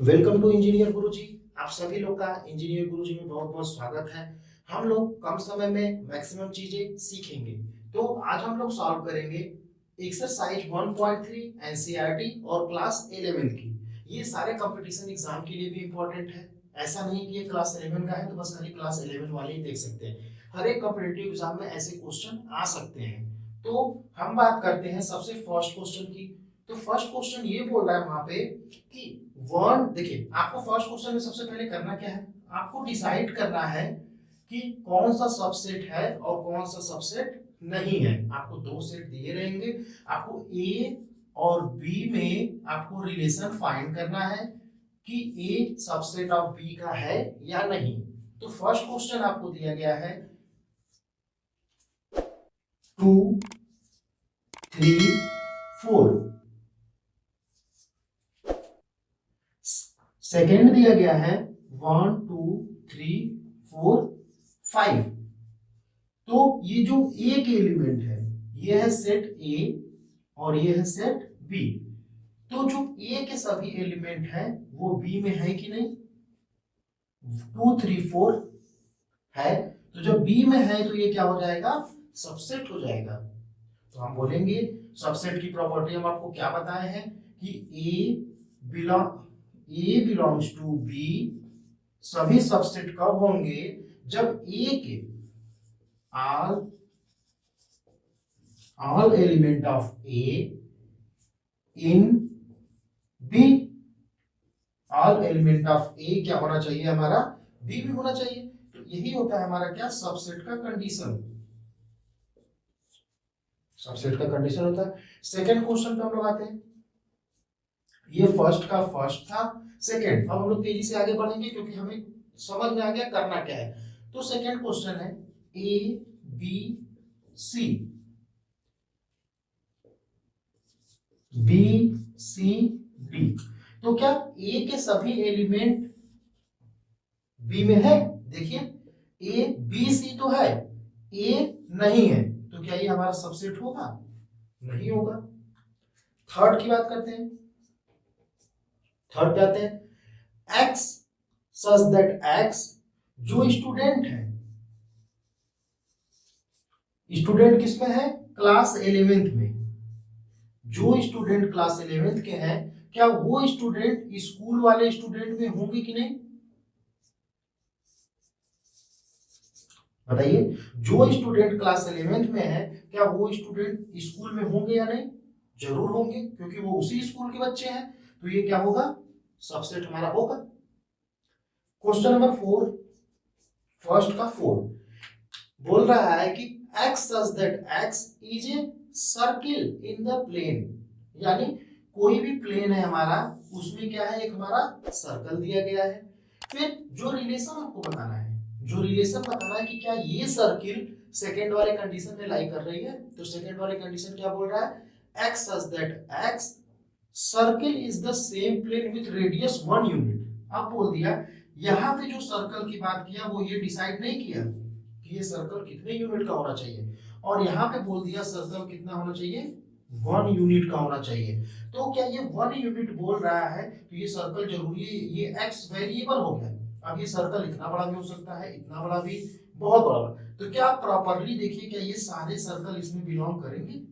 Welcome to engineer गुरुजी। आप सभी लोग का इंजीनियर गुरुजी में बहुत बहुत स्वागत है। हम लोग कम समय में मैक्सिमम चीजें सीखेंगे। तो आज हम लोग सॉल्व करेंगे एक्सरसाइज 1.3 एनसीईआरटी और क्लास 11 की। ये सारे कंपटीशन एग्जाम के लिए भी इंपॉर्टेंट है। ऐसा नहीं कि ये क्लास 11 का है तो बस खाली क्लास 11 वाले ही देख सकते हैं। हर एक कॉम्पिटिटिव एग्जाम में ऐसे क्वेश्चन आ सकते हैं। तो हम बात करते हैं सबसे फर्स्ट क्वेश्चन की। तो फर्स्ट क्वेश्चन ये बोल रहा है वहां पे कि वन, देखिए आपको फर्स्ट क्वेश्चन में सबसे पहले करना क्या है, आपको डिसाइड करना है कि कौन सा सबसेट है और कौन सा सबसेट नहीं है। आपको दो सेट दिए रहेंगे, आपको ए और बी में आपको रिलेशन फाइंड करना है कि ए सबसेट ऑफ बी का है या नहीं। तो फर्स्ट क्वेश्चन आपको दिया गया है 2 3 4। सेकेंड दिया गया है 1 2 3 4 5। तो ये जो ए के एलिमेंट है ये है सेट ए और ये है सेट बी। तो जो ए के सभी एलिमेंट हैं वो बी में है कि नहीं, 2 3 4 है। तो जब बी में है तो ये क्या हो जाएगा, सबसेट हो जाएगा। तो हम बोलेंगे सबसेट की प्रॉपर्टी हम आपको क्या बताए हैं कि ए बिलोंग्स टू बी। सभी सबसेट कब होंगे, जब ए के all element of A in B, all element of A क्या होना चाहिए हमारा, B भी होना चाहिए। तो यही होता है हमारा क्या, सबसेट का कंडीशन। सबसेट का कंडीशन होता है। सेकंड क्वेश्चन पे हम लोग आते हैं। ये फर्स्ट का फर्स्ट था, सेकंड। अब हम लोग तेजी से आगे बढ़ेंगे क्योंकि हमें समझ में आ गया करना क्या है। तो सेकंड क्वेश्चन है A B C, B C D. तो क्या ए के सभी एलिमेंट बी में है, देखिए ए बी सी तो है, ए नहीं है, तो क्या ये हमारा सबसेट होगा, नहीं होगा। थर्ड की बात करते हैं। थर्ड पे आते हैं एक्स सच दैट एक्स, जो स्टूडेंट है, स्टूडेंट किसमें है, क्लास 11th में। जो स्टूडेंट क्लास 11th के हैं क्या वो स्टूडेंट स्कूल वाले स्टूडेंट में होंगे कि नहीं, बताइए। जो स्टूडेंट क्लास 11th में है क्या वो स्टूडेंट स्कूल में होंगे या नहीं, जरूर होंगे क्योंकि वो उसी स्कूल के बच्चे हैं। तो ये क्या होगा, सबसेट हमारा होगा। क्वेश्चन नंबर 4, फर्स्ट का 4 बोल रहा है कि x such that x is a circle in the plane, यानी कोई भी प्लेन है हमारा उसमें क्या है, एक हमारा सर्कल दिया गया है। फिर जो रिलेशन आपको बताना है, जो रिलेशन बताना है कि क्या ये सर्किल सेकेंड वाले कंडीशन में लाई कर रही है। तो सेकेंड वाले कंडीशन क्या बोल रहा है, x such that x circle is the same plane with radius 1 unit. अब बोल दिया यहाँ पे जो सर्कल की बात किया वो ये डिसाइड नहीं किया कि ये सर्कल कितने यूनिट का होना चाहिए, और यहाँ पे बोल दिया सर्कल कितना होना चाहिए, 1 यूनिट का होना चाहिए। तो क्या ये 1 यूनिट बोल रहा है तो ये सर्कल जरूरी है, ये x वेरिएबल हो गया। अब ये सर्कल इतना बड़ा भी हो सकता है, इतना बड़ा भी, बहुत बड़ा। तो क्या आप प्रॉपरली देखिए क्या ये सारे सर्कल इसमें बिलोंग करेंगे,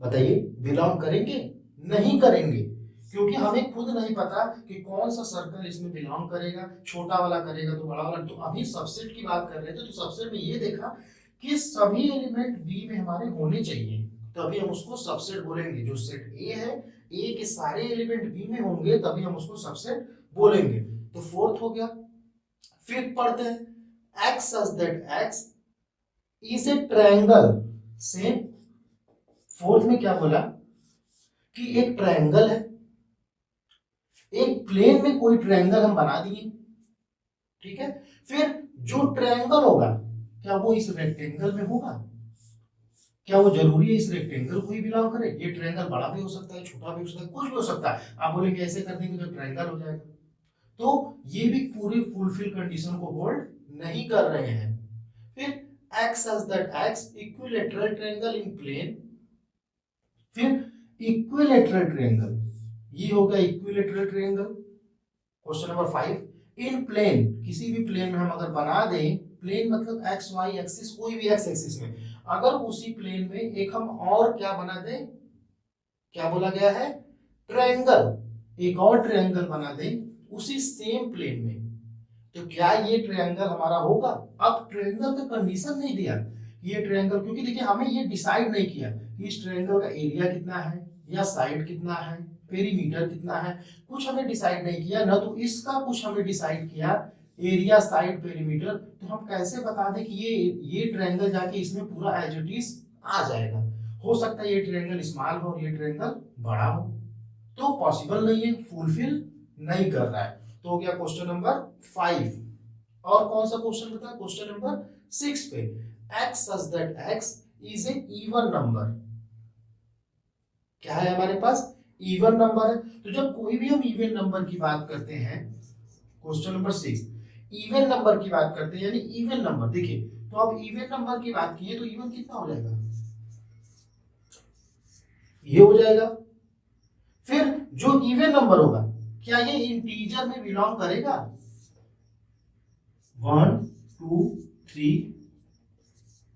बताइए बिलोंग करेंगे, नहीं करेंगे, क्योंकि हमें खुद नहीं पता कि कौन सा सर्कल इसमें बिलोंग करेगा, छोटा वाला करेगा तो बड़ा वाला। तो अभी सबसेट की बात कर रहे थे, तो सबसेट में ये देखा कि सभी एलिमेंट बी में हमारे होने चाहिए, तो अभी हम उसको सबसेट बोलेंगे। जो सेट ए है, ए के सारे एलिमेंट बी में होंगे तभी हम उसको सबसेट बोलेंगे। तो फोर्थ हो गया। फिफ्थ पढ़ते हैं x such that x is a triangle, same. Fourth में क्या बोला कि एक ट्रायंगल है, एक प्लेन में कोई ट्रायंगल हम बना दिए, ठीक है। फिर जो ट्रायंगल होगा क्या वो इस रेक्टेंगल में होगा, क्या वो जरूरी है इस रेक्टेंगल को ही बिलोंग करे, ये ट्रायंगल बड़ा भी हो सकता है, छोटा भी हो सकता है, कुछ भी हो सकता है। आप बोलेंगे ऐसे कर देंगे तो ट्रायंगल हो जाएगा, तो ये भी पूरी फुलफिल कंडीशन को होल्ड नहीं कर रहे हैं। फिर x such that x equilateral triangle in plane, फिर इक्विलैटरल ट्रायंगल, ये हो गया equilateral triangle. Question number 5, in plane, किसी भी प्लेन में हम अगर बना दें, प्लेन मतलब एक्स वाई एक्सिस, कोई भी एक्स एक्सिस में, अगर उसी प्लेन में एक हम और क्या बना दें, क्या बोला गया है, ट्रायंगल, एक और ट्रायंगल बना दें उसी सेम प्लेन में, तो क्या ये ट्रायंगल हमारा होगा। अब ट्रायंगल का कंडीशन नहीं दिया ये ट्रायंगल, क्योंकि देखिए हमें ये डिसाइड नहीं किया कि इस ट्रायंगल का एरिया कितना है या साइड कितना है, पेरीमीटर कितना है, कुछ हमें डिसाइड नहीं किया ना, तो इसका कुछ हमें डिसाइड किया, एरिया साइड पेरीमीटर, तो हम कैसे बता दें कि ये ट्रायंगल जाके इसमें पूरा एज इट इज आ जाएगा। हो सकता है ये ट्रायंगल स्मॉल हो और ये ट्रायंगल बड़ा हो, तो पॉसिबल नहीं है, फुलफिल नहीं कर रहा है। तो हो गया क्वेश्चन नंबर 5। और कौन सा क्वेश्चन बता, क्वेश्चन नंबर 6 पे, x such that x is an even number, क्या है हमारे पास, इवन नंबर है। तो जब कोई भी हम इवन नंबर की बात करते हैं, क्वेश्चन नंबर 6, इवन नंबर की बात करते हैं, यानी इवन नंबर, देखिए तो अब इवन नंबर की बात की है तो इवन कितना हो जाएगा, ये हो जाएगा। फिर जो इवन नंबर होगा क्या ये इंटीजर में बिलोंग करेगा, 1 2 3,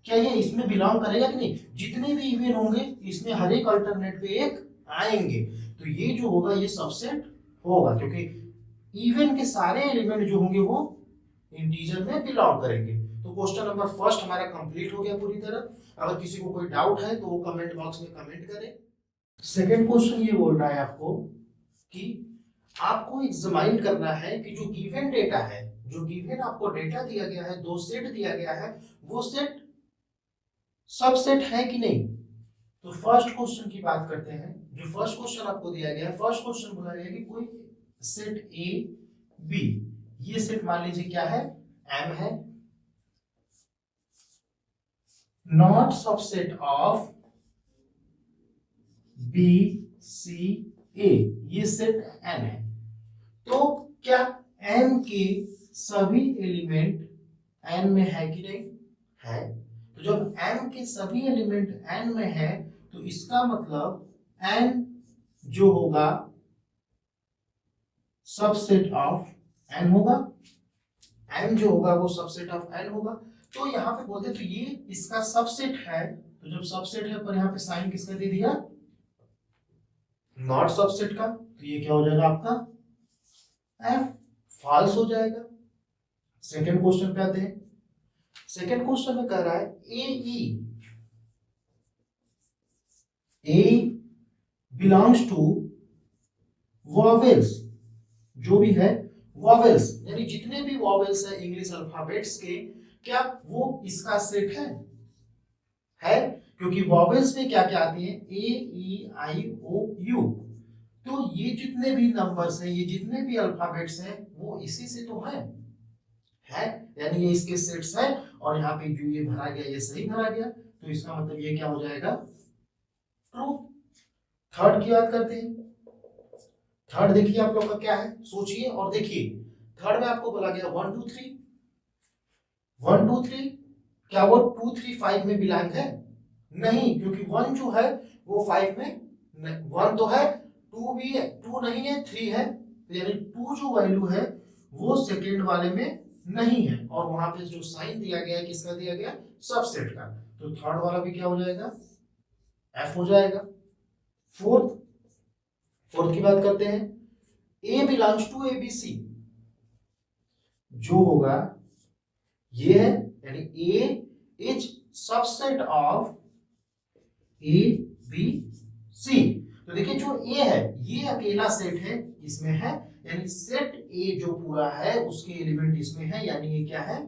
क्या ये इसमें बिलोंग करेगा कि नहीं, जितने भी इवन होंगे इसमें हर एक अल्टरनेट पे एक आएंगे, तो ये जो होगा ये सबसेट होगा, क्योंकि इवन के सारे एलिमेंट जो होंगे वो इंटीजर में बिलोंग करेंगे। तो क्वेश्चन नंबर 1 हमारा कंप्लीट हो गया पूरी तरह। अगर किसी को कोई डाउट है तो वो कमेंट बॉक्स में कमेंट करे। सेकंड क्वेश्चन ये बोल रहा है आपको कि आपको एग्जामिन करना है कि जो गिवन डेटा है, जो गिवन आपको डेटा दिया गया है, 2 सेट दिया गया है, वो सेट सबसेट है कि नहीं। तो फर्स्ट क्वेश्चन की बात करते हैं। जो फर्स्ट क्वेश्चन आपको दिया गया है, फर्स्ट क्वेश्चन बोला गया है कि कोई सेट ए बी, ये सेट मान लीजिए क्या है, एम है, not subset of B C A, ये सेट एन है। तो क्या एन के सभी एलिमेंट एन में है कि नहीं, है। तो जब n के सभी एलिमेंट n में है तो इसका मतलब n जो होगा सबसेट ऑफ n होगा, n जो होगा वो सबसेट ऑफ n होगा। तो यहाँ पे बोलते तो ये इसका सबसेट है, तो जब सबसेट है पर यहाँ पे साइन किसका दे दिया, नॉट सबसेट का, तो ये क्या हो जाएगा आपका f, फॉल्स हो जाएगा। सेकेंड क्वेश्चन पे आते हैं। सेकेंड क्वेश्चन में कह रहा है ए बिलोंग्स टू वॉवेल्स, जो भी है वॉवेल्स, यानी जितने भी वॉवेल्स है इंग्लिश अल्फाबेट्स के, क्या वो इसका सेट है, क्योंकि वॉवेल्स में क्या क्या आती है, ए ई आई ओ यू, तो ये जितने भी नंबर्स हैं, ये जितने भी अल्फाबेट्स हैं वो इसी से तो है, यानी ये इसके सेट्स है, और यहाँ पे जो ये भरा गया ये सही भरा गया, तो इसका मतलब ये क्या हो जाएगा, ट्रू। थर्ड की बात करते हैं। थर्ड देखिए आप लोग का क्या है, सोचिए और देखिए। थर्ड में आपको बोला गया 1 2 3, 1 2 3, क्या वो 2 3 5 में बिलोंग है, नहीं, क्योंकि 1 जो है वो 5 में, 1 तो है, 2 भी है, 2 नहीं है, 3 है, यानी 2 जो वैल्यू है वो सेकेंड वाले में नहीं है, और वहां पे जो साइन दिया गया है किसका दिया गया, सबसेट का, तो थर्ड वाला भी क्या हो जाएगा, एफ हो जाएगा। फोर्थ की बात करते हैं। A belongs to A B C, जो होगा ये है, यानी A is subset of A B C. तो देखिए जो ए है ये अकेला सेट है, इसमें है, यानी सेट ए जो पूरा है उसके एलिमेंट इसमें है, यानी ये क्या है,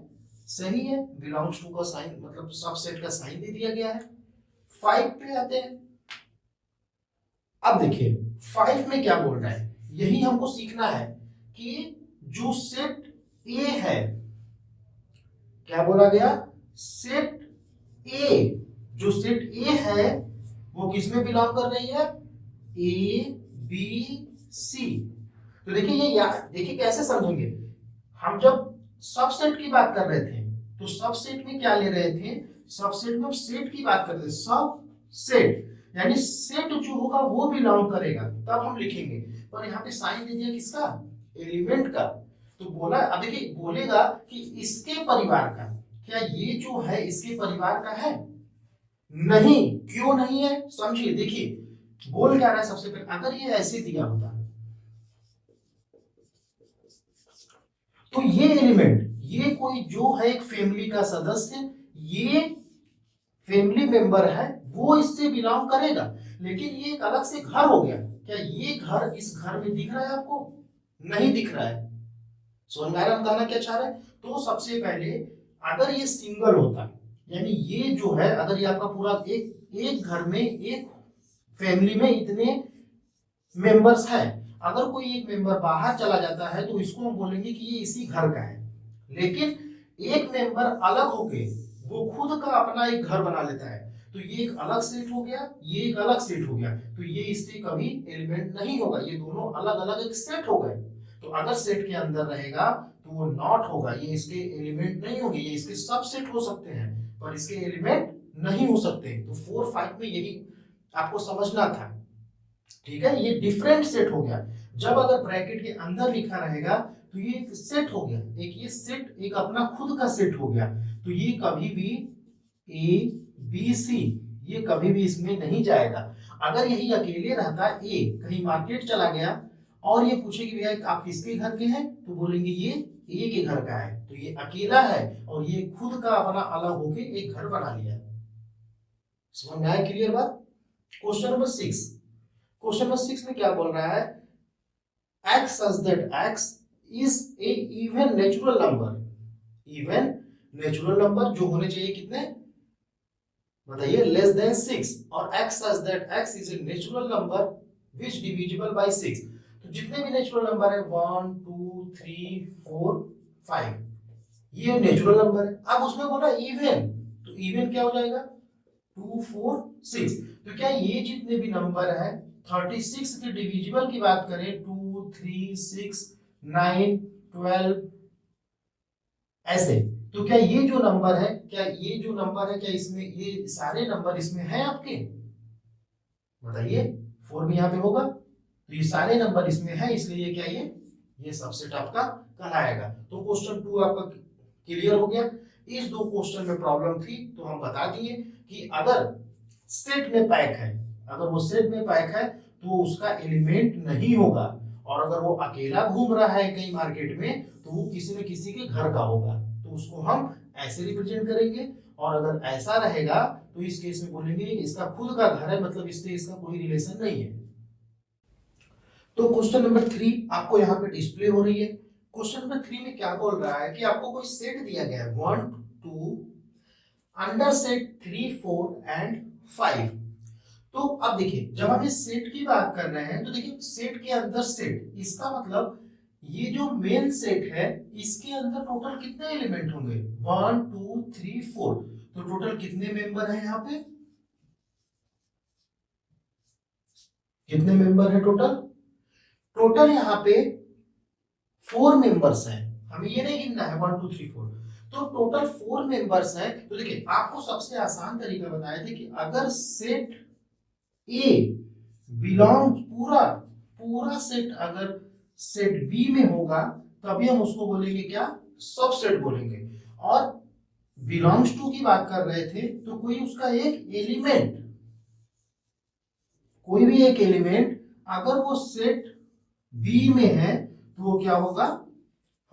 सही है। बिलोंग्स टू का साइन मतलब सबसेट का साइन दे दिया गया है। 5 पे आते हैं। अब देखिए 5 में क्या बोल रहा है, यही हमको सीखना है कि जो सेट ए है, क्या बोला गया, सेट ए, जो सेट ए है वो किसमें बिलोंग कर रही है, ए बी सी। तो देखिए ये याद, देखिए कैसे समझेंगे, हम जब सबसेट की बात कर रहे थे तो सबसेट में क्या ले रहे थे, सबसेट में सेट की बात कर रहे थे, सब सेट, यानी सेट जो होगा वो बिलोंग करेगा, तब हम लिखेंगे। पर यहाँ पे साइन दे दिया किसका, एलिमेंट का। तो बोला, अब देखिए बोलेगा कि इसके परिवार का, क्या ये जो है इसके परिवार का है, नहीं। क्यों नहीं है, समझिए, देखिए बोल क्या रहा है। सबसे पहले अगर ये ऐसे दिया होता तो ये एलिमेंट, ये कोई जो है एक फैमिली का सदस्य, ये फैमिली मेंबर है, वो इससे बिलोंग करेगा। लेकिन ये एक अलग से घर हो गया, क्या ये घर इस घर में दिख रहा है आपको, नहीं दिख रहा है। समझ में आ रहा है हम कहना क्या चाह रहे हैं। तो सबसे पहले अगर ये सिंगल होता, यानी ये जो है अगर ये आपका पूरा एक घर में एक फैमिली में इतने मेंबर्स हैं, अगर कोई एक मेंबर बाहर चला जाता है तो इसको हम बोलेंगे कि ये इसी घर का है। लेकिन एक मेंबर अलग होके वो खुद का अपना एक घर बना लेता है, तो ये एक अलग सेट हो गया, ये एक अलग सेट हो गया, तो ये इससे कभी एलिमेंट नहीं होगा। ये दोनों अलग अलग एक सेट हो गए। तो अगर सेट के अंदर रहेगा तो वो नॉट होगा, ये इसके एलिमेंट नहीं होंगे, ये इसके सबसेट हो सकते हैं पर इसके एलिमेंट नहीं हो सकते। तो 4 5 में यही आपको समझना था, ठीक है। ये डिफरेंट सेट हो गया। जब अगर ब्रैकेट के अंदर लिखा रहेगा तो ये एक सेट हो गया, एक ये सेट एक अपना खुद का सेट हो गया। तो ये कभी भी ए बी सी ये कभी भी इसमें नहीं जाएगा। अगर यही अकेले रहता, ए कहीं मार्केट चला गया और ये पूछे कि भैया आप किसके घर के हैं, तो बोलेंगे ये ए के घर का है, तो ये अकेला है और ये खुद का अपना अलग होके एक घर बना लिया। समझ में आया, क्लियर बात। क्वेश्चन नंबर 6, क्वेश्चन नंबर 6 में क्या बोल रहा है, x such that x is a even natural number, even natural number जो होने चाहिए कितने बताइए, लेस देन 6, और x such that x is a natural number which divisible by 6। तो जितने भी नेचुरल नंबर है 1 2 3 4 5 ये नेचुरल नंबर है। अब उसमें बोला इवन, तो इवन क्या हो जाएगा 2 4 6। तो क्या ये जितने भी नंबर है 36 के डिविजिबल की बात करें 2 3 6 9 12 ऐसे, तो क्या ये जो नंबर है, क्या ये जो नंबर है, क्या इसमें ये सारे नंबर इसमें हैं आपके बताइए। 4 भी यहाँ पे होगा, तो ये सारे नंबर इसमें है, इसलिए क्या ये सबसेट आपका कहलाएगा। तो क्वेश्चन 2 आपका क्लियर हो गया। इस 2 क्वेश्चन में प्रॉब्लम थी तो हम बता दिए कि अगर सेट में पैक है, अगर वो सेट में पैक है तो उसका एलिमेंट नहीं होगा, और अगर वो अकेला घूम रहा है कहीं मार्केट में तो वो किसी न किसी के घर का होगा, तो उसको हम ऐसे रिप्रेजेंट करेंगे। और अगर ऐसा रहेगा तो इस केस में बोलेंगे इसका खुद का घर है, मतलब इससे इसका कोई रिलेशन नहीं है। तो क्वेश्चन नंबर 3 आपको यहाँ पे डिस्प्ले हो रही है। क्वेश्चन नंबर 3 में क्या बोल रहा है कि आपको कोई सेट दिया गया है 1 2 अंडर सेट 3 4 एंड 5। तो अब देखिए जब हम इस सेट की बात कर रहे हैं तो देखिए सेट के अंदर सेट, इसका मतलब ये जो मेन सेट है इसके अंदर टोटल कितने एलिमेंट होंगे 1 2 3 4। तो टोटल कितने मेंबर हैं यहाँ पे, कितने मेंबर है टोटल, टोटल यहाँ पे 4 मेंबर्स हैं। हमें ये नहीं गिनना है 1 2 3 4, तो टोटल 4 मेंबर्स हैं। तो देखिए आपको सबसे आसान तरीका बताया था कि अगर सेट ए बिलोंग पूरा सेट अगर सेट बी में होगा तभी हम उसको बोलेंगे क्या, सबसेट बोलेंगे। और बिलोंग्स टू की बात कर रहे थे तो कोई उसका एक एलिमेंट, कोई भी एक एलिमेंट अगर वो सेट बी में है तो वो क्या होगा,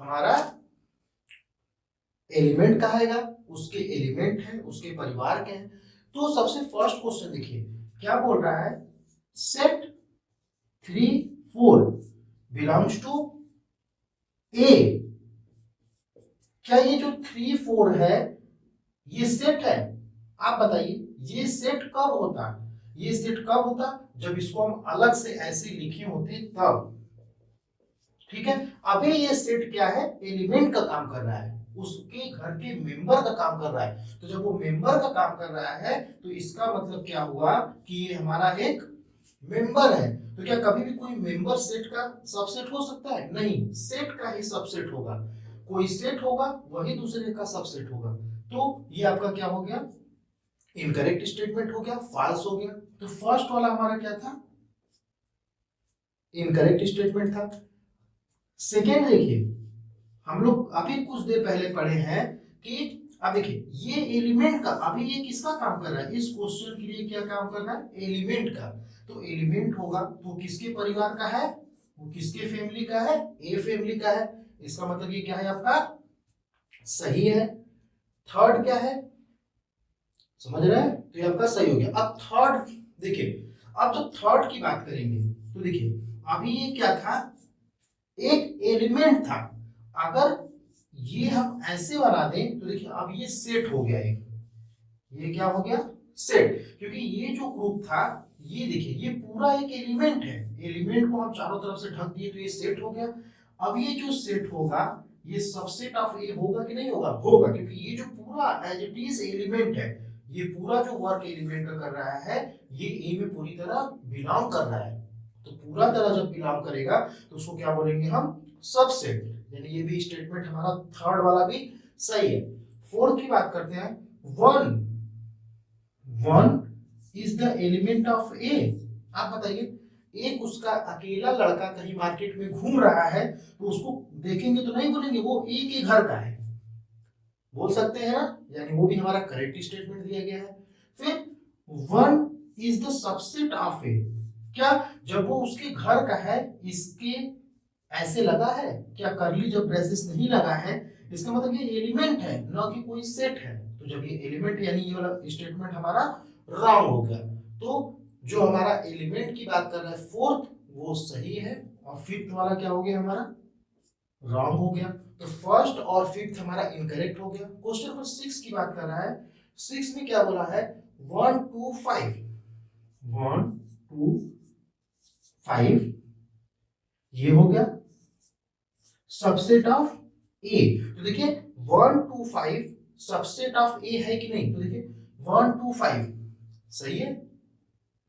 हमारा एलिमेंट कहेगा, उसके एलिमेंट है, उसके परिवार के हैं। तो सबसे फर्स्ट क्वेश्चन देखिए क्या बोल रहा है, सेट 3 4 बिलोंग्स टू ए। क्या ये जो 3 4 है ये सेट है, आप बताइए ये सेट कब होता, ये सेट कब होता जब इसको हम अलग से ऐसे लिखे होते तब, ठीक है। अभी ये सेट क्या है, एलिमेंट का काम कर रहा है, उसके घर के मेंबर का काम कर रहा है। तो जब वो मेंबर का काम कर रहा है तो इसका मतलब क्या हुआ कि ये हमारा एक मेंबर है। तो क्या कभी भी कोई मेंबर सेट का सबसेट हो सकता है, नहीं, सेट का ही सबसेट होगा। कोई सेट होगा वही दूसरे का सबसेट होगा। तो ये आपका क्या हो गया, इनकरेक्ट स्टेटमेंट हो गया, फॉल्स हो गया। तो फर्स्ट वाला हमारा क्या था, इनकरेक्ट स्टेटमेंट था। सेकेंड देखिए, हम लोग अभी कुछ देर पहले पढ़े हैं कि अब देखिए ये एलिमेंट का, अभी ये किसका काम कर रहा है, इस क्वेश्चन के लिए क्या काम कर रहा है, एलिमेंट का। तो एलिमेंट होगा तो किसके परिवार का है, वो किसके फैमिली का है, ए फैमिली का है। इसका मतलब ये क्या है आपका, सही है। थर्ड क्या है, समझ रहे हैं, तो ये आपका सही हो गया। अब थर्ड देखिए, अब जब थर्ड की बात करेंगे तो देखिए अभी ये क्या था, एक एलिमेंट था। अगर ये हम ऐसे बना दें तो देखिए अब ये सेट हो गया, एक ये क्या हो गया, सेट। क्योंकि ये जो ग्रुप था, ये देखिए ये पूरा एक एलिमेंट है, एलिमेंट को हम चारों तरफ से ढक दिए तो ये सेट हो गया। अब ये जो सेट होगा ये सबसेट ऑफ ए होगा कि नहीं होगा, होगा, क्योंकि ये जो पूरा एज इट इज एलिमेंट है, ये पूरा जो वर्क एलिमेंट का कर रहा है ये ए में पूरी तरह बिलोंग कर रहा है। तो पूरा तरह जब बिलोंग करेगा तो उसको क्या बोलेंगे हम, सबसेट। यानी ये भी स्टेटमेंट हमारा थर्ड वाला भी सही है। फोर्थ की बात करते हैं, one is the element of A. आप बताइए, एक उसका अकेला लड़का कहीं मार्केट में घूम रहा है तो उसको देखेंगे तो नहीं बोलेंगे वो ए के घर का है, बोल सकते हैं ना, यानी वो भी हमारा करेक्ट स्टेटमेंट दिया गया है। फिर one is the subset of A, क्या जब वो उसके घर का है, इसके ऐसे लगा है क्या, करली जब ब्रेसेस नहीं लगा है इसका मतलब ये एलिमेंट है ना कि कोई सेट है। तो जब ये एलिमेंट, यानी ये वाला स्टेटमेंट हमारा रॉन्ग हो गया। तो जो हमारा एलिमेंट की बात कर रहा है फोर्थ, वो सही है, और फिफ्थ वाला क्या हो गया हमारा, रॉन्ग हो गया। तो फर्स्ट और फिफ्थ हमारा इनकरेक्ट हो गया। क्वेश्चन नंबर 6 की बात कर रहा है, 6 में क्या बोला है, 1 2 5, 1 2 5 ये हो गया सबसेट ऑफ ए। तो देखिए 1 2 5 सबसेट ऑफ ए है कि नहीं, तो देखिए 1 2 5 सही है,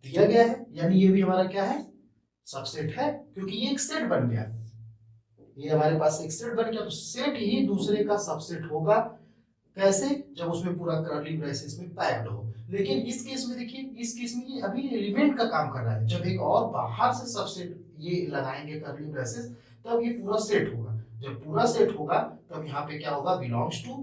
दिया गया है, यानी ये भी हमारा क्या है, सबसेट है, क्योंकि ये एक सेट बन गया, ये हमारे पास एक सेट बन गया। तो सेट ही दूसरे का सबसेट होगा, कैसे, जब उसमें पूरा करली ब्रेसेस में पैक्ड हो। लेकिन इस केस में देखिए, इस केस में ये अभी एलिमेंट का काम कर रहा है, जब एक और बाहर से सबसेट ये लगाएंगे करली ब्रेसेस तब ये पूरा सेट होगा। जब पूरा सेट होगा तब यहाँ पे क्या होगा, बिलोंग्स टू।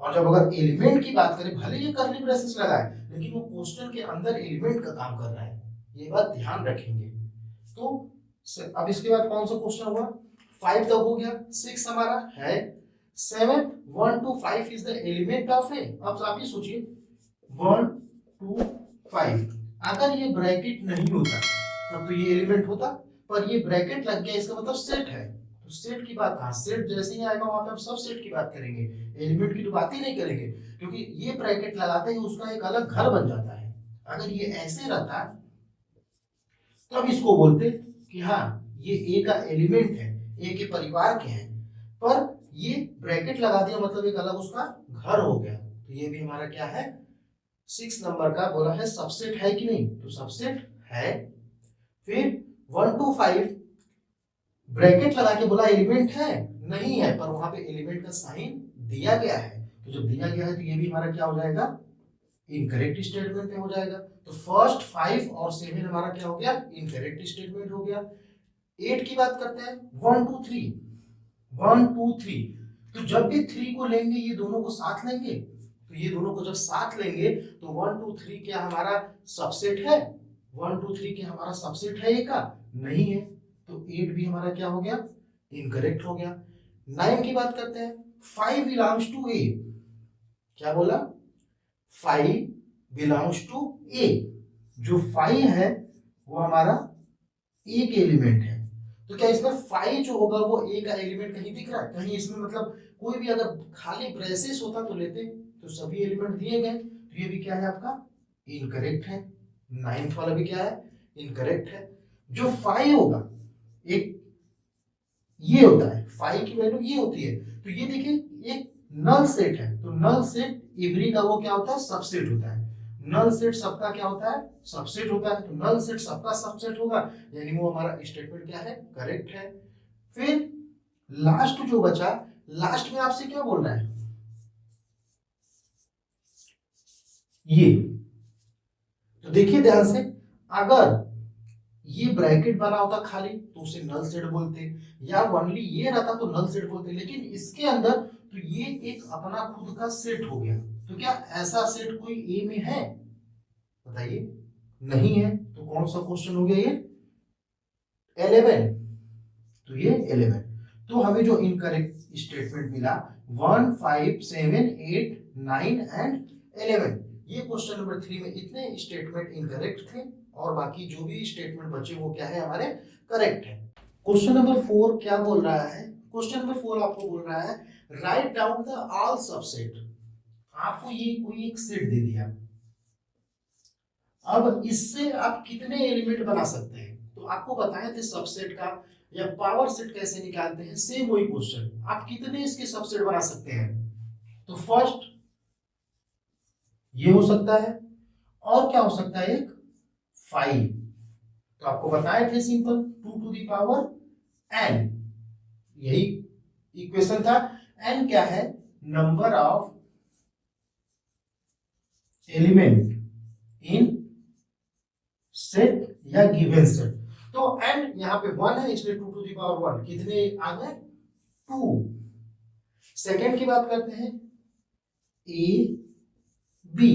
और जब अगर एलिमेंट की बात करें, भले ये करली ब्रेसेस लगाए लेकिन वो क्वेश्चन के अंदर एलिमेंट का काम कर रहा है, ये बात ध्यान रखेंगे। तो अब इसके बाद कौन सा क्वेश्चन हुआ, 5 तक हो गया, 6 हमारा है, 7 1 2 5 इज द एलिमेंट ऑफ ए। अब आप ही सोचिए 1 2 5, अगर ये ब्रैकेट नहीं होता तब तो ये एलिमेंट होता, पर ये ब्रैकेट लग गया, इसका मतलब सेट है। तो सेट की बात कहां, सेट जैसे ही आएगा वहां पे हम सब सेट की बात करेंगे, एलिमेंट की तो बात ही नहीं करेंगे, क्योंकि ये ब्रैकेट लगाते ही उसका एक अलग घर बन जाता है। अगर ये ऐसे रहता तब इसको बोलते कि हाँ ये ए का एलिमेंट है, ए के परिवार के हैं, पर ये ब्रैकेट लगा दिया मतलब एक अलग उसका घर हो गया। तो ये भी हमारा क्या है, 6 नंबर का बोला है सबसेट है कि नहीं, तो सबसेट है। फिर 1 2 5 ब्रैकेट लगा के बोला एलिमेंट है, नहीं है, पर वहां पे एलिमेंट का साइन दिया गया है। तो जब दिया गया है तो ये भी हमारा क्या हो जाएगा, इनकरेक्ट स्टेटमेंट में हो जाएगा। तो फर्स्ट 5 और 7 हमारा क्या हो गया, इनकरेक्ट स्टेटमेंट हो गया। 8 की बात करते हैं, 1 2 3, 1 2 3, तो जब भी 3 को लेंगे ये दोनों को साथ लेंगे, तो ये दोनों को जब साथ लेंगे तो 1 2 3 क्या हमारा सबसेट है, 1 2 3 क्या हमारा सबसेट है ए का, नहीं है। तो 8 भी हमारा क्या हो गया, इनकरेक्ट हो गया। 9 की बात करते हैं, 5 बिलोंग्स टू ए, क्या बोला, 5 बिलोंग्स टू ए, जो 5 है वो हमारा ए के एलिमेंट है। तो क्या इसमें 5 जो होगा वो ए का एलिमेंट कहीं दिख रहा है, कहीं इसमें मतलब कोई भी अगर खाली ब्रेसेस होता तो लेते, तो सभी एलिमेंट दिए गए, तो ये भी क्या है आपका, इनकरेक्ट है। 9th वाला भी क्या है, इनकरेक्ट है। जो 5 होगा, एक ये होता है 5 की वैल्यू ये होती है, तो ये देखिए एक नल सेट है, तो नल सेट एवरी का वो क्या होता है, सबसेट होता है। नल सेट सबका क्या होता है, सबसेट होता है, तो नल सेट सबका सबसेट होगा, यानी वो हमारा स्टेटमेंट क्या है, करेक्ट है। फिर लास्ट जो बचा, लास्ट में आपसे क्या बोल रहा है, ये तो देखिए ध्यान से, अगर ये ब्रैकेट बना होता खाली तो उसे नल सेट बोलते, या ओनली ये रहता तो नल सेट बोलते, लेकिन इसके अंदर तो ये एक अपना खुद का सेट हो गया। तो क्या ऐसा सेट कोई ए में है? बताइए, नहीं है। तो कौन सा क्वेश्चन हो गया ये? 11। तो ये 11। तो हमें जो इनकरेक्ट स्टेटमेंट मिला 1, 5, 7, 8, 9 एंड 11, ये क्वेश्चन नंबर 3 में इतने स्टेटमेंट इनकरेक्ट थे और बाकी जो भी स्टेटमेंट बचे वो क्या है, हमारे करेक्ट है। क्वेश्चन नंबर 4 क्या बोल रहा है? क्वेश्चन नंबर 4 आपको बोल रहा है write down the all subset. आपको ये कोई एक सेट दे दिया, अब इससे आप कितने एलिमेंट बना सकते हैं? तो आपको बताए थे सबसेट का या पावर सेट कैसे निकालते हैं, सेम वही क्वेश्चन। आप कितने इसके सबसेट बना सकते हैं? तो फर्स्ट ये हो सकता है, और क्या हो सकता है? एक 5। तो आपको बताए थे simple 2 to the power n, यही इक्वेशन था। n क्या है? Number of element in set या गिवन सेट। तो n यहाँ पे 1 है इसलिए 2 टू द पावर 1, कितने आ गए? 2। सेकेंड की बात करते हैं a b।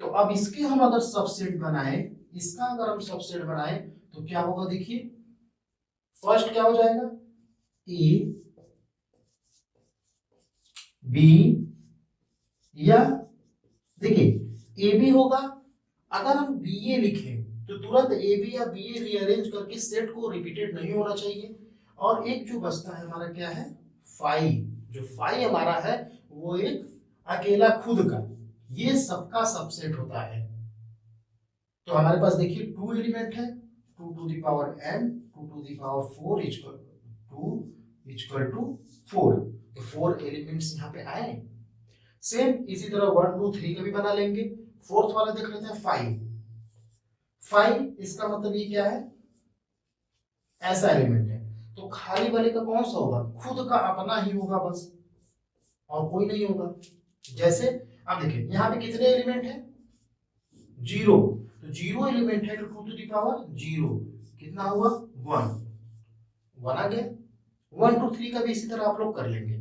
तो अब इसके हम अगर सबसेट बनाए, इसका अगर हम सबसेट बनाए तो क्या होगा? देखिए फर्स्ट क्या हो जाएगा? a b, या देखिए ए बी होगा। अगर हम बी ए लिखें तो तुरंत ए बी या बी ए रीअरेंज करके सेट को रिपीटेड नहीं होना चाहिए। और एक जो बचता है हमारा क्या है? 5। जो 5 हमारा है वो एक अकेला खुद का, ये सबका सबसेट होता है। तो हमारे पास देखिए 2 एलिमेंट है, 2 to the power n, 2 to the power 4 equal to 4। तो 4 एलिमेंट्स यहाँ पे आए। सेम इसी तरह 1, 2, 3 का भी बना लेंगे। फोर्थ वाला देख लेते हैं 5। 5 इसका मतलब ये क्या है? ऐसा एलिमेंट है। तो खाली वाले का कौन सा होगा? खुद का अपना ही होगा बस, और कोई नहीं होगा। जैसे अब देखिए यहाँ पे कितने एलिमेंट है? 0। तो 0 एलिमेंट है तो 2 टू द पावर 0 कितना हुआ? 1। 1 आ गया। 1, 2, 3 का भी इसी तरह आप लोग कर लेंगे।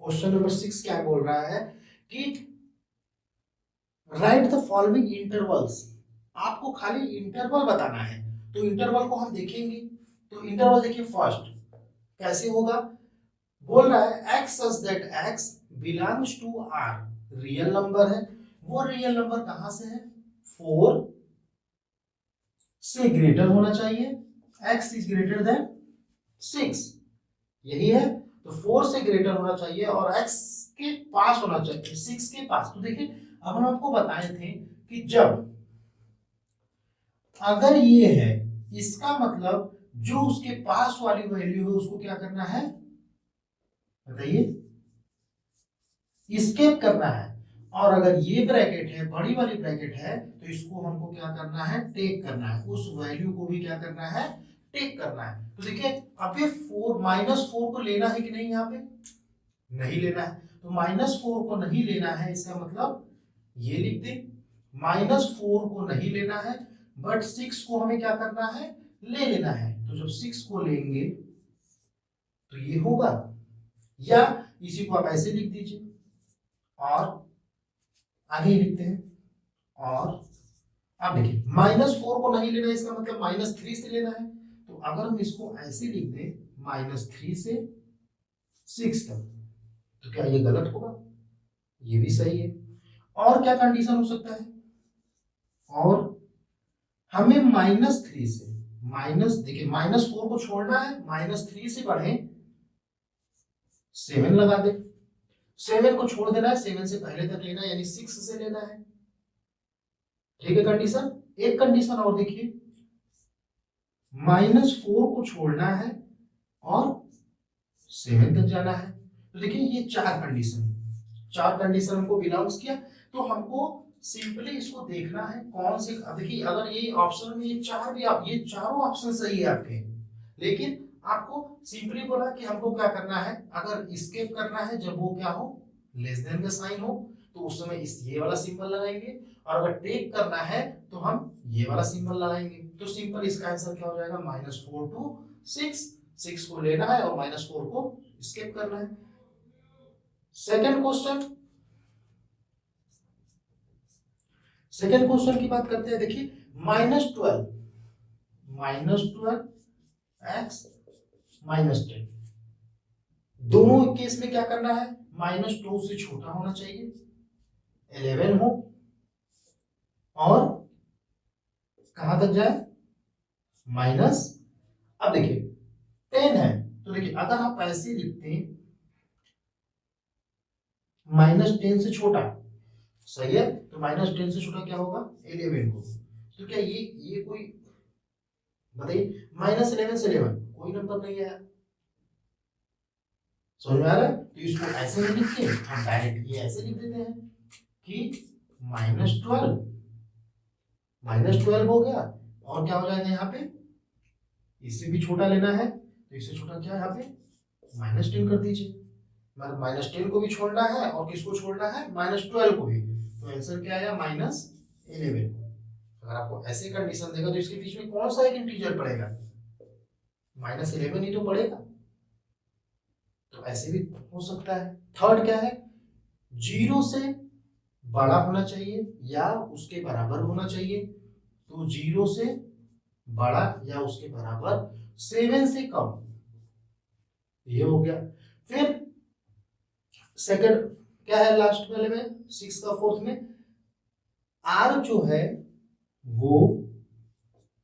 क्वेश्चन नंबर 6 क्या बोल रहा है कि राइट द फॉलोइंग इंटरवल्स। आपको खाली इंटरवल बताना है, तो इंटरवल को हम देखेंगे। तो इंटरवल देखिए फर्स्ट कैसे होगा? बोल रहा है x such that x belongs to r, real number है। वो रियल नंबर कहां से है? 4 से ग्रेटर होना चाहिए, x is greater than 6, यही है। तो 4 से ग्रेटर होना चाहिए और x के पास होना चाहिए, 6 के पास। तो देखिए अब हम आपको बताए थे कि जब अगर ये है, इसका मतलब जो उसके पास वाली वैल्यू है उसको क्या करना है? बताइए, स्केप करना है। और अगर ये ब्रैकेट है, बड़ी वाली ब्रैकेट है, तो इसको हमको क्या करना है? टेक करना है। उस वैल्यू को भी क्या करना है? टेक करना है। तो देखिए अब ये 4 -4 को लेना है कि नहीं? यहाँ पे नहीं लेना है, तो -4 को नहीं लेना है, इसका मतलब ये लिख दे -4 को नहीं लेना है, बट 6 को हमें क्या करना है? ले लेना है। तो जब 6 को लेंगे तो ये होगा, या इसी को आप ऐसे लिख दीजिए और आगे ही लिखते हैं। और अब देखिए -4 को नहीं लेना है, इसका मतलब -3 से लेना है। तो अगर हम इसको ऐसे लिख दें -3 से 6 तक, तो क्या ये गलत होगा? ये भी सही है। और क्या कंडीशन हो सकता है? और हमें -3 से देखिए -4 को छोड़ना है, -3 से बढ़े 7 लगा दे, 7 को छोड़ देना है, 7 से पहले तक लेना है, यानी 6 से लेना है। ठीक है कंडीशन। एक कंडीशन और देखिए, -4 को छोड़ना है और 7 तक जाना है। तो देखिए ये 4 कंडीशन हमको बिलोंग्स किया। तो हमको सिंपली इसको देखना है कौन से। देखिए अगर ये ऑप्शन में ये चारों ऑप्शन सही है आपके, लेकिन आपको सिंपली बोला कि हमको क्या करना है, अगर स्केप करना है जब वो क्या हो, लेस देन का साइन हो, तो उस समय ये वाला सिंबल लगाएंगे। और अगर टेक करना है तो हम ये वाला सिंबल लगाएंगे, तो सिंपल इसका आंसर क्या हो जाएगा, -4 to 6। 6 को लेना है और -4 को स्किप करना है। सेकेंड क्वेश्चन, सेकेंड क्वेश्चन की बात करते हैं। देखिए -12 x -10, दोनों केस में क्या करना है, -2 से छोटा होना चाहिए, 11 हो और कहां तक जाए, माइनस। अब देखिए 10 है, तो देखिए अगर आप ऐसे लिखते हैं -10 से छोटा, सही है, तो -10 से छोटा क्या होगा, 11 को। तो क्या ये कोई बताइए, -11 से 11 कोई नंबर नहीं है, समझ में आ रहा है। तो इसको ऐसे नहीं लिखते, हम डायरेक्ट ये ऐसे लिख देते हैं कि -12 हो गया, और क्या हो जाएगा यहाँ पे, इससे भी छोटा लेना है, तो इससे छोटा क्या है यहाँ पे, -10 कर दीजिए। मतलब -10 को भी छोड़ना है और किसको छोड़ना है, -12 को भी, तो आंसर क्या आया, -11। अगर आपको ऐसे कंडीशन देगा तो इसके बीच में कौन सा एक इंटीजर पड़ेगा, -11 ही तो पड़ेगा, तो ऐसे भी हो सकता है। थर्ड क्या है, 0 से बड़ा होना चाहिए या उसके बराबर होना चाहिए, तो 0 से बड़ा या उसके बराबर, 7 से कम, ये हो गया। फिर सेकंड क्या है, लास्ट वाले में 6 का फोर्थ में, आर जो है वो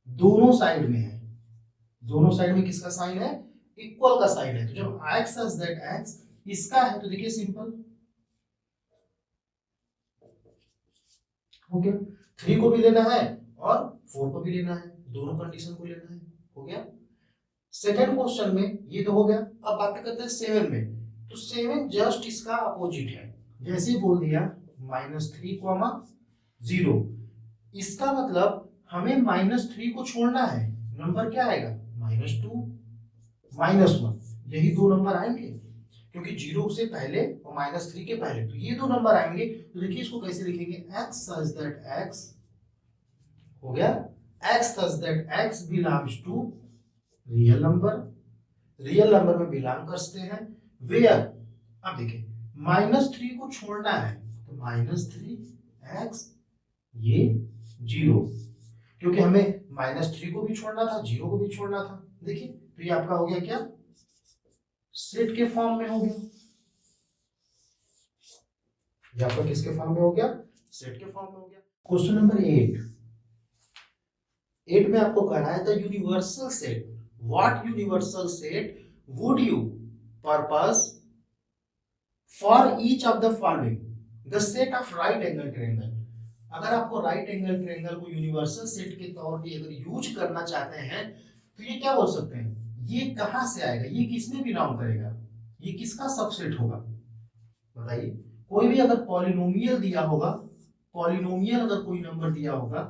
दोनों साइड में है, दोनों साइड में किसका साइन है, इक्वल का साइन है। तो जब x such that x इसका है, तो देखिए सिंपल हो गया, 3 को भी लेना है और 4 को भी लेना है, दोनों कंडीशन को लेना है, हो गया। सेकंड क्वेश्चन में ये तो हो गया। अब बात करते हैं 7 में, तो 7 जस्ट इसका अपोजिट है, जैसे ही बोल दिया -3, 0, इसका मतलब हमें -3 को छोड़ना है, नंबर क्या आएगा, -2, -1, यही दो नंबर आएंगे, क्योंकि 0 से पहले और -3 के पहले, तो ये दो नंबर आएंगे। तो देखिए इसको कैसे लिखेंगे, x such that x हो गया, x such that x belongs to real number, real number में बिलोंग करते हैं वेयर, अब देखिए -3 को छोड़ना है, तो -3x ये 0, क्योंकि हमें -3 को भी छोड़ना था, 0 को भी छोड़ना था। देखिए तो ये आपका हो गया क्या, सेट के फॉर्म में हो गया, ये आपका किसके फॉर्म में हो गया, सेट के फॉर्म में हो गया। क्वेश्चन नंबर 8 में आपको कह रहा है the universal set, what universal set would you purpose for each of the following, the set of right angle triangle. अगर आपको राइट एंगल ट्रायंगल को यूनिवर्सल सेट के तौर पे अगर यूज करना चाहते हैं, तो ये क्या बोल सकते हैं, ये कहां से आएगा, ये किसमें बिलोंग करेगा, ये किसका सबसेट होगा, बताइए। कोई भी अगर पॉलिनोमियल दिया होगा, पॉलिनोमियल अगर कोई नंबर दिया होगा,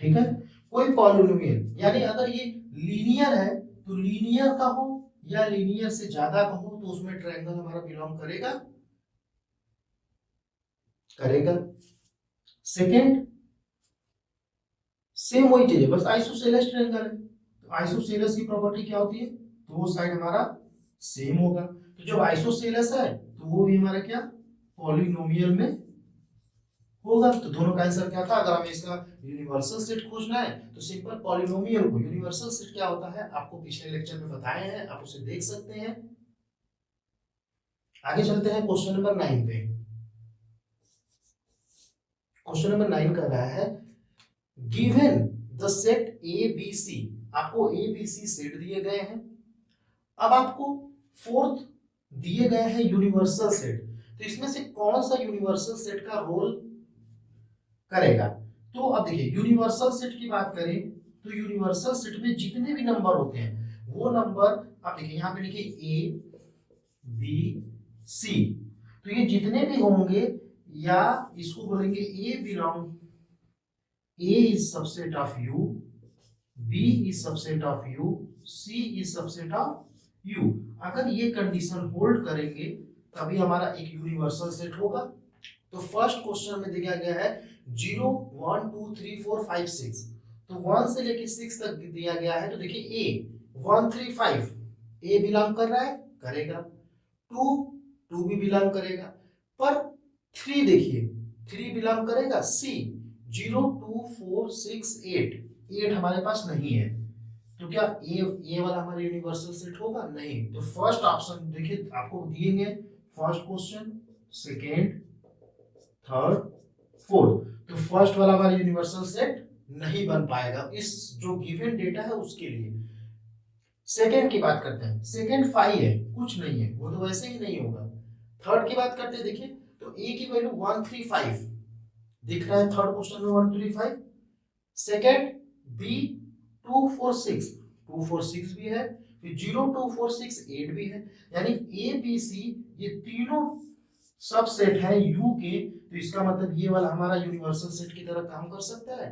ठीक है, कोई पॉलिनोमियल, यानी अगर ये लीनियर है तो लीनियर का हो या लीनियर से ज्यादा का हो, तो उसमें ट्रायंगल हमारा बिलोंग करेगा, करेगा। सेकेंड सेम वही चीज है, बस आइसोसेलेस ट्रायंगल है, तो आइसोसेलेस की प्रॉपर्टी क्या होती है, तो वो साइड हमारा सेम होगा, तो जब आइसोसेलेस है तो वो भी हमारा क्या, पॉलिनोमियल में होगा। तो दोनों का आंसर क्या था, अगर हमें इसका यूनिवर्सल सेट खोजना है तो सिंपल पॉलिनोमियल को, यूनिवर्सल सेट क्या होता है आपको पिछले लेक्चर में बताए हैं, आप उसे देख सकते हैं। आगे चलते हैं क्वेश्चन नंबर 9 पे। क्वेश्चन नंबर 9 कर रहा है given the set A B C, आपको ए बी सी सेट दिए गए हैं, अब आपको फोर्थ दिए गए हैं यूनिवर्सल सेट, तो इसमें से कौन सा यूनिवर्सल सेट का रोल करेगा। तो अब देखिए यूनिवर्सल सेट की बात करें तो यूनिवर्सल सेट में जितने भी नंबर होते हैं वो नंबर, अब देखिए यहाँ पे लिखिए ए बी सी, तो ये जितने भी होंगे, या इसको बोलेंगे A belong, A is subset of U, B is subset of U, C is subset of U. अगर ये कंडीशन होल्ड करेंगे तभी हमारा एक यूनिवर्सल सेट होगा। तो फर्स्ट क्वेश्चन में दिया गया है 0 1 2 3 4 5 6, तो 1 से लेके 6 तक दिया गया है। तो देखिए ए 1 3 5 ए बिलोंग कर रहा है, करेगा। 2 भी बिलोंग करेगा, पर 3 देखिए 3 बिलोंग करेगा। सी 0 2 4 6 8 हमारे पास नहीं है, तो क्या ए वाला हमारा यूनिवर्सल सेट होगा? नहीं। तो फर्स्ट ऑप्शन देखिए आपको दिएंगे, first question, second, third, fourth, तो फर्स्ट वाला हमारा यूनिवर्सल सेट नहीं बन पाएगा इस जो गिवन डेटा है उसके लिए। सेकेंड की बात करते हैं, सेकेंड 5 है, कुछ नहीं है, वो तो वैसे ही नहीं होगा। थर्ड की बात करते हैं, देखिए तो ए की वैल्यू 1 3 5 दिख रहा है थर्ड क्वेश्चन में 1 3 5। सेकेंड बी 2 4 6 भी है, फिर 0 2 4 6 8 भी है, यानी ए बी सी ये तीनों सब सेट है यू के, तो इसका मतलब ये वाला हमारा यूनिवर्सल सेट की तरह काम कर सकता है,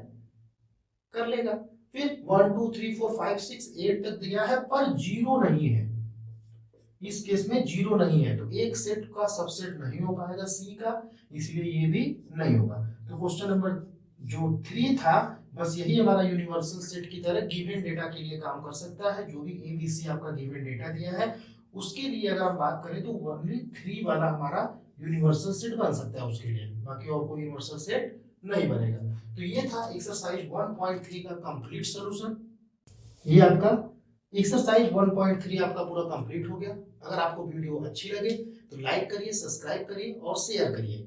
कर लेगा। फिर 1 2 3 4 5 6 8 तक दिया है पर जीरो नहीं है, इस केस में जीरो नहीं है, तो एक सेट का सबसेट नहीं हो पाएगा सी का, इसलिए ये भी नहीं होगा। तो क्वेश्चन नंबर जो 3 था, बस यही हमारा यूनिवर्सल सेट की तरह गिवन डेटा के लिए काम कर सकता है। जो भी एबीसी आपका गिवन डेटा दिया है उसके लिए अगर हम बात करें तो ओनली 3 वाला हमारा यूनिवर्सल सेट बन सकता है उसके लिए, बाकी और कोई यूनिवर्सल सेट नहीं बनेगा। तो ये था एक्सरसाइज 1.3 का कंप्लीट सॉल्यूशन। ये आपका एक्सरसाइज 1.3 आपका पूरा कंप्लीट हो गया। अगर आपको वीडियो अच्छी लगे तो लाइक करिए, सब्सक्राइब करिए और शेयर करिए।